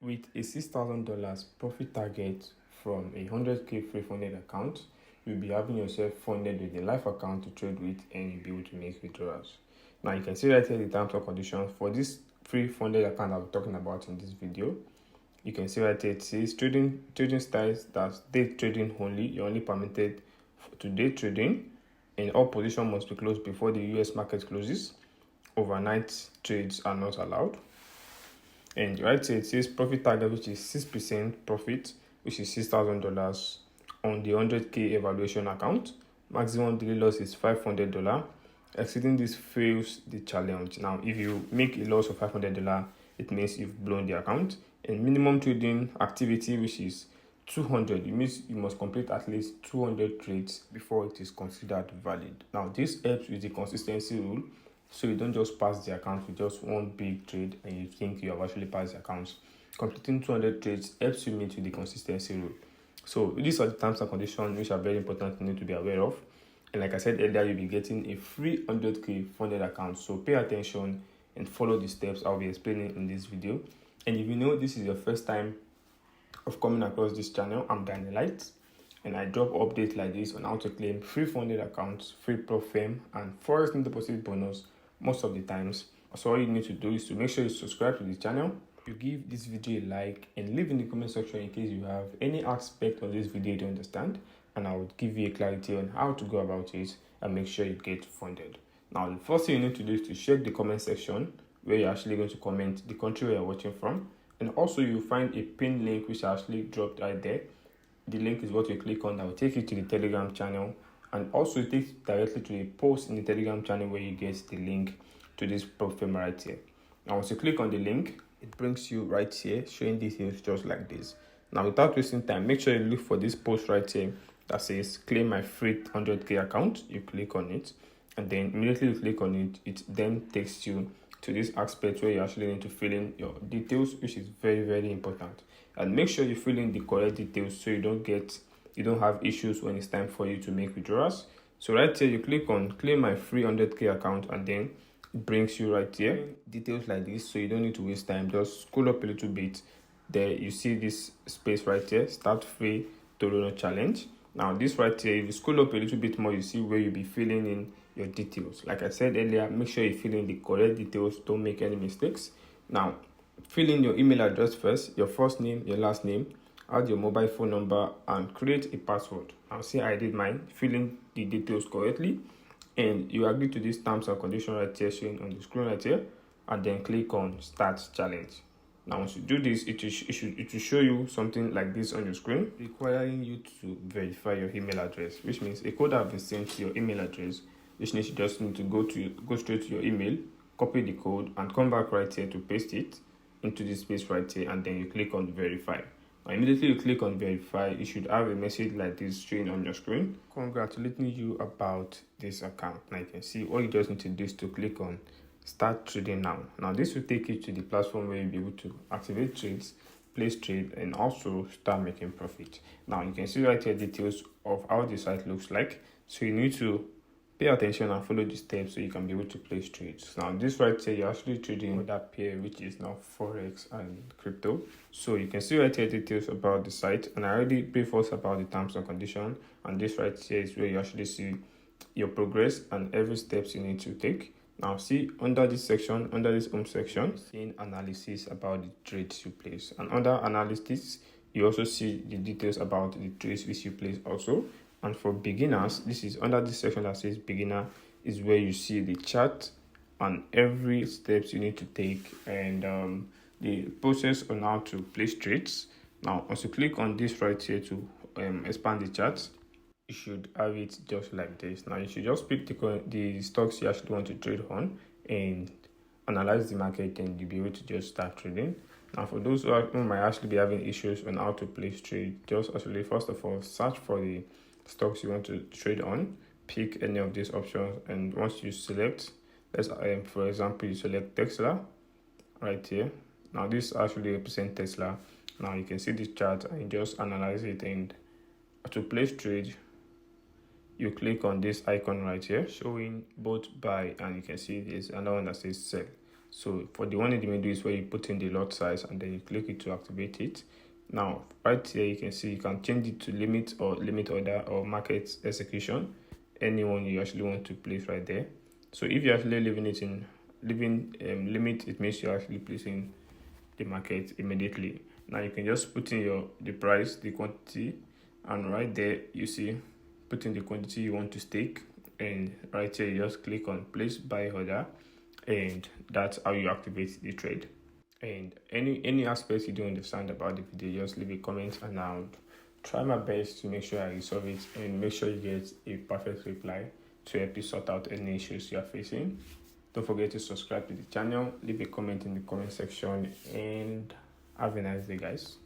With a $6,000 profit target from a 100K free funded account, you'll be having yourself funded with a live account to trade with, and you'll be able to make withdrawals. Now you can see right here the terms and conditions for this free funded account I'll be talking about in this video. You can see right here it says trading styles, that's day trading only. You're only permitted to day trading, and all positions must be closed before the US market closes. Overnight trades are not allowed. And right here it says profit target, which is 6% profit, which is $6,000 on the 100K evaluation account. Maximum daily loss is $500. Exceeding this fails the challenge. Now, if you make a loss of $500, it means you've blown the account. And minimum trading activity, which is 200, it means you must complete at least 200 trades before it is considered valid. Now, this helps with the consistency rule. So you don't just pass the account with just one big trade and you think you have actually passed the account. Completing 200 trades helps you meet with the consistency rule. So these are the terms and conditions which are very important you need to be aware of. And like I said earlier, you'll be getting a free 100K funded account. So pay attention and follow the steps I'll be explaining in this video. And if you know this is your first time of coming across this channel, I'm Danielite, and I drop updates like this on how to claim free funded accounts, free profit, and Forex deposit bonus most of the times. So all you need to do is to make sure you subscribe to the channel, you give this video a like, and leave in the comment section in case you have any aspect of this video you don't understand, and I will give you a clarity on how to go about it and make sure you get funded. Now, the first thing you need to do is to check the comment section where you're actually going to comment the country where you're watching from, and also you'll find a pinned link which I actually dropped right there. The link is what you click on that will take you to the Telegram channel, and also it takes directly to a post in the Telegram channel where you get the link to this profile right here. Now once you click on the link, it brings you right here showing details just like this. Now without wasting time, make sure you look for this post right here that says claim my free 100K account. You click on it, and then immediately you click on it, it then takes you to this aspect where you actually need to fill in your details, which is very important. And make sure you fill in the correct details so you don't have issues when it's time for you to make withdrawals. So right here you click on claim my free 100K account, and then it brings you right here details like this, so you don't need to waste time. Just scroll up a little bit. There you see this space right here, start free Torino challenge. Now this right here, if you scroll up a little bit more, you see where you'll be filling in your details. Like I said earlier, make sure you fill in the correct details, don't make any mistakes. Now fill in your email address first, your first name, your last name, add your mobile phone number, and create a password. Now see, I did mine, fill in the details correctly, and you agree to this terms and conditions right here showing on the screen right here, and then click on start challenge. Now once you do this, it will show you something like this on your screen, requiring you to verify your email address, which means a code has been sent to your email address, which means you just need to go straight to your email, copy the code, and come back right here to paste it into this space right here, and then you click on verify. Now immediately you click on verify, you should have a message like this showing on your screen congratulating you about this account. Now you can see all you just need to do is to click on start trading now. Now this will take you to the platform where you'll be able to activate trades, place trade, and also start making profit. Now you can see right here details of how the site looks like, so you need to pay attention and follow the steps so you can be able to place trades. Now this right here, you're actually trading that pair, which is now Forex and crypto. So you can see right here details about the site, and I already briefed us about the terms and conditions, and this right here is where you actually see your progress and every steps you need to take. Now see under this section, under this home section, seeing analysis about the trades you place, and under analysis you also see the details about the trades which you place also. And for beginners, this is under this section that says beginner, is where you see the chart and every steps you need to take, and the process on how to place trades. Now once you click on this right here to expand the chart, you should have it just like this. Now you should just pick the stocks you actually want to trade on and analyze the market, and you'll be able to just start trading. Now for those who might actually be having issues on how to place trade, just actually first of all search for the stocks you want to trade on, pick any of these options, and once you select, let's for example you select Tesla right here. Now this actually represents Tesla. Now you can see this chart and you just analyze it, and to place trade you click on this icon right here showing both buy, and you can see there's another one that says sell. So for the one in the middle is where you put in the lot size and then you click it to activate it. Now right here you can see you can change it to limit or limit order or market execution, anyone you actually want to place right there. So if you're actually leaving it in limit, it means you're actually placing the market immediately. Now you can just put in the price, the quantity, and right there you see put in the quantity you want to stake, and right here you just click on place buy order, and that's how you activate the trade. And any aspects you don't understand about the video, just leave a comment and I'll try my best to make sure I resolve it and make sure you get a perfect reply to help you sort out any issues you are facing. Don't forget to subscribe to the channel, leave a comment in the comment section, and have a nice day, guys.